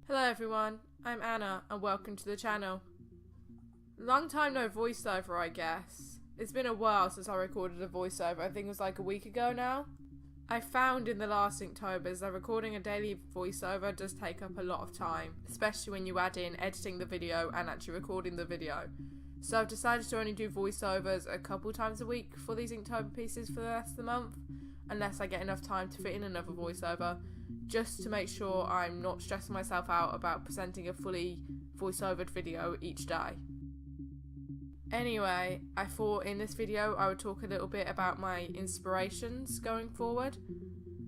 Hello everyone, I'm Anna and welcome to the channel. Long time no voiceover, I guess. It's been a while since I recorded a voiceover. I think it was like a week ago now. I found in the last Inktober that recording a daily voiceover does take up a lot of time, especially when you add in editing the video and actually recording the video. So I've decided to only do voiceovers a couple times a week for these Inktober pieces for the rest of the month, unless I get enough time to fit in another voiceover, just to make sure I'm not stressing myself out about presenting a fully voiceovered video each day. Anyway, I thought in this video I would talk a little bit about my inspirations going forward.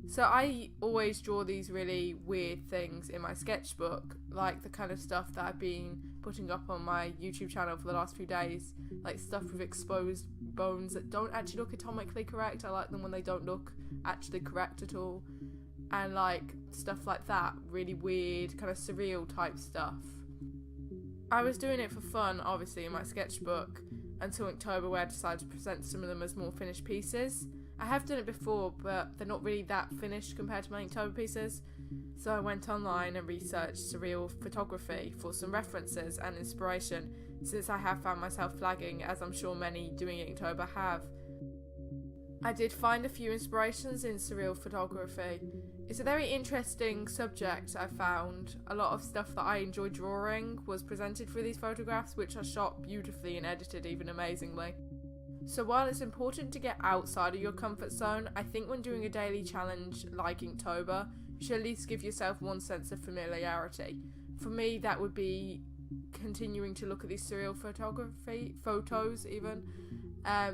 So I always draw these really weird things in my sketchbook, like the kind of stuff that I've been putting up on my YouTube channel for the last few days, like stuff with exposed bones that don't actually look anatomically correct. I like them when they don't look actually correct at all, and like stuff like that, really weird kind of surreal type stuff. I was doing it for fun, obviously, in my sketchbook until Inktober, where I decided to present some of them as more finished pieces. I have done it before, but they're not really that finished compared to my Inktober pieces. So I went online and researched surreal photography for some references and inspiration, since I have found myself flagging, as I'm sure many doing Inktober have. I did find a few inspirations in surreal photography. It's a very interesting subject. I found a lot of stuff that I enjoy drawing was presented through these photographs, which are shot beautifully and edited even amazingly. So while it's important to get outside of your comfort zone, I think when doing a daily challenge like Inktober, you should at least give yourself one sense of familiarity. For me, that would be continuing to look at these surreal photos even,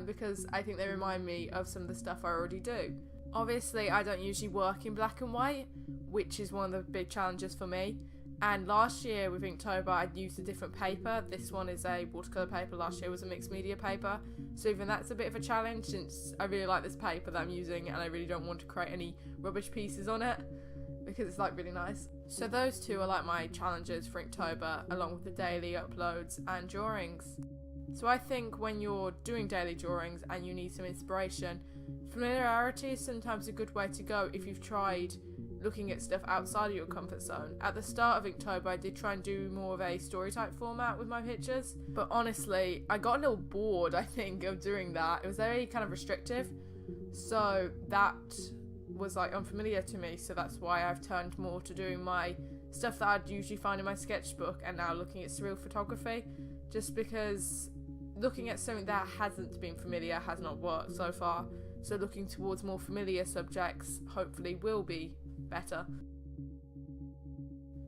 because I think they remind me of some of the stuff I already do. Obviously, I don't usually work in black and white, which is one of the big challenges for me. And last year with Inktober, I'd used a different paper. This one is a watercolour paper. Last year was a mixed media paper. So even that's a bit of a challenge, since I really like this paper that I'm using and I really don't want to create any rubbish pieces on it, because it's like really nice. So those two are like my challenges for Inktober, along with the daily uploads and drawings. So I think when you're doing daily drawings and you need some inspiration, familiarity is sometimes a good way to go if you've tried looking at stuff outside of your comfort zone. At the start of Inktober, I did try and do more of a story type format with my pictures, but honestly, I got a little bored, I think, of doing that. It was very kind of restrictive, so that was like unfamiliar to me, so that's why I've turned more to doing my stuff that I'd usually find in my sketchbook and now looking at surreal photography, just because looking at something that hasn't been familiar has not worked so far. So looking towards more familiar subjects hopefully will be better.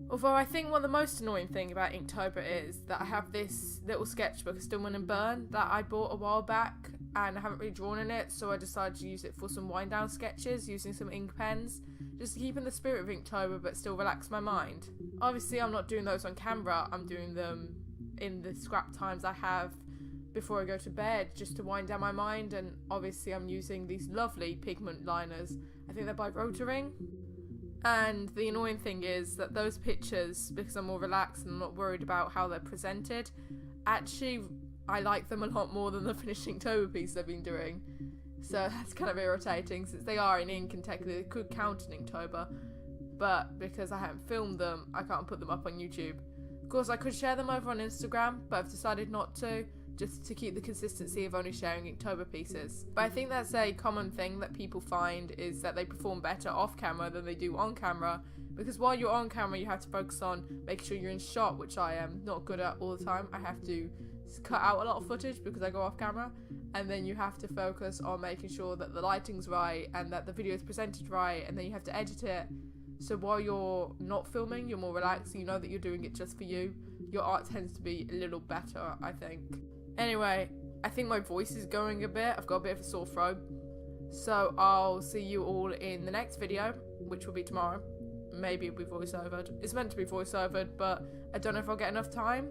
Although I think one of the most annoying thing about Inktober is that I have this little sketchbook, a Stillman and Burn, that I bought a while back and I haven't really drawn in it, so I decided to use it for some wind down sketches using some ink pens, just to keep in the spirit of Inktober but still relax my mind. Obviously I'm not doing those on camera, I'm doing them in the scrap times I have before I go to bed, just to wind down my mind. And obviously I'm using these lovely pigment liners. I think they're by Rotary. And the annoying thing is that those pictures, because I'm more relaxed and I'm not worried about how they're presented, actually I like them a lot more than the finished Inktober piece I've been doing. So that's kind of irritating, since they are in ink and technically they could count in Inktober, but because I haven't filmed them, I can't put them up on YouTube. Of course, I could share them over on Instagram, but I've decided not to, just to keep the consistency of only sharing Inktober pieces. But I think that's a common thing that people find, is that they perform better off camera than they do on camera, because while you're on camera you have to focus on making sure you're in shot, which I am not good at all the time. I have to cut out a lot of footage because I go off camera, and then you have to focus on making sure that the lighting's right and that the video is presented right, and then you have to edit it. So while you're not filming, you're more relaxed, you know that you're doing it just for you. Your art tends to be a little better, I think. Anyway, I think my voice is going a bit. I've got a bit of a sore throat. So I'll see you all in the next video, which will be tomorrow. Maybe it'll be voiceovered. It's meant to be voiceovered, but I don't know if I'll get enough time.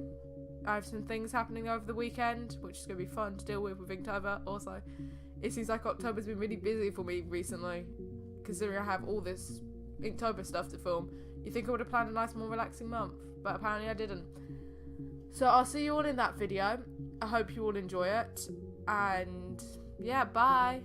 I have some things happening over the weekend, which is going to be fun to deal with Inktober. Also, it seems like October's been really busy for me recently, considering I have all this Inktober stuff to film. You think I would have planned a nice, more relaxing month, but apparently I didn't. So I'll see you all in that video. I hope you all enjoy it, and yeah, bye!